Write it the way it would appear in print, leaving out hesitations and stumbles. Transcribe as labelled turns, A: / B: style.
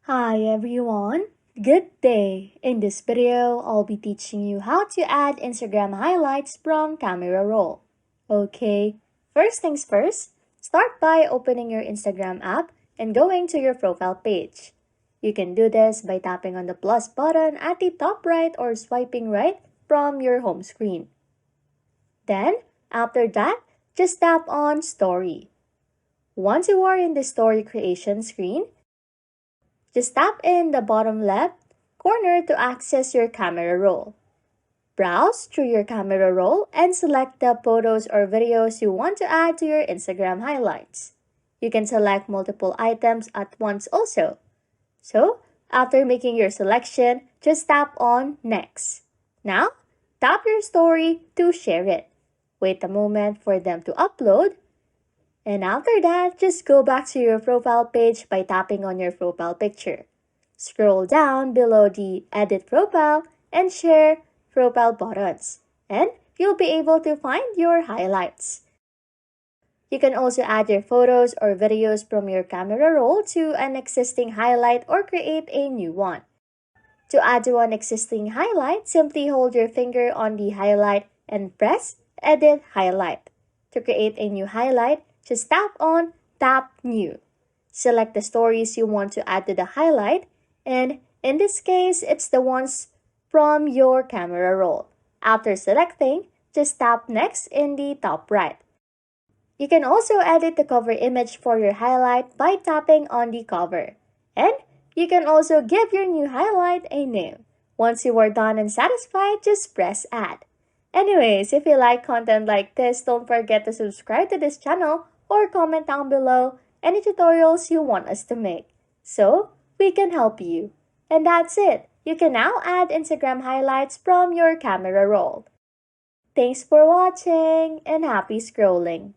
A: Hi everyone, good day! In this video, I'll be teaching you how to add Instagram highlights from camera roll. Okay, first things first, start by opening your Instagram app and going to your profile page. You can do this by tapping on the plus button at the top right or swiping right from your home screen. Then, after that, just tap on Story. Once you are in the story creation screen, just tap in the bottom left corner to access your camera roll. Browse through your camera roll and select the photos or videos you want to add to your Instagram highlights. You can select multiple items at once also. So, after making your selection, just tap on Next. Now, tap your story to share it. Wait a moment for them to upload. And after that, just go back to your profile page by tapping on your profile picture. Scroll down below the Edit Profile and Share Profile buttons, and you'll be able to find your highlights. You can also add your photos or videos from your camera roll to an existing highlight or create a new one. To add to an existing highlight, simply hold your finger on the highlight and press Edit Highlight. To create a new highlight, just tap on Tap New. Select the stories you want to add to the highlight, and in this case, it's the ones from your camera roll. After selecting, just tap Next in the top right. You can also edit the cover image for your highlight by tapping on the cover. And you can also give your new highlight a name. Once you are done and satisfied, just press Add. Anyways, if you like content like this, don't forget to subscribe to this channel or comment down below any tutorials you want us to make, so we can help you. And that's it. You can now add Instagram highlights from your camera roll. Thanks for watching and happy scrolling.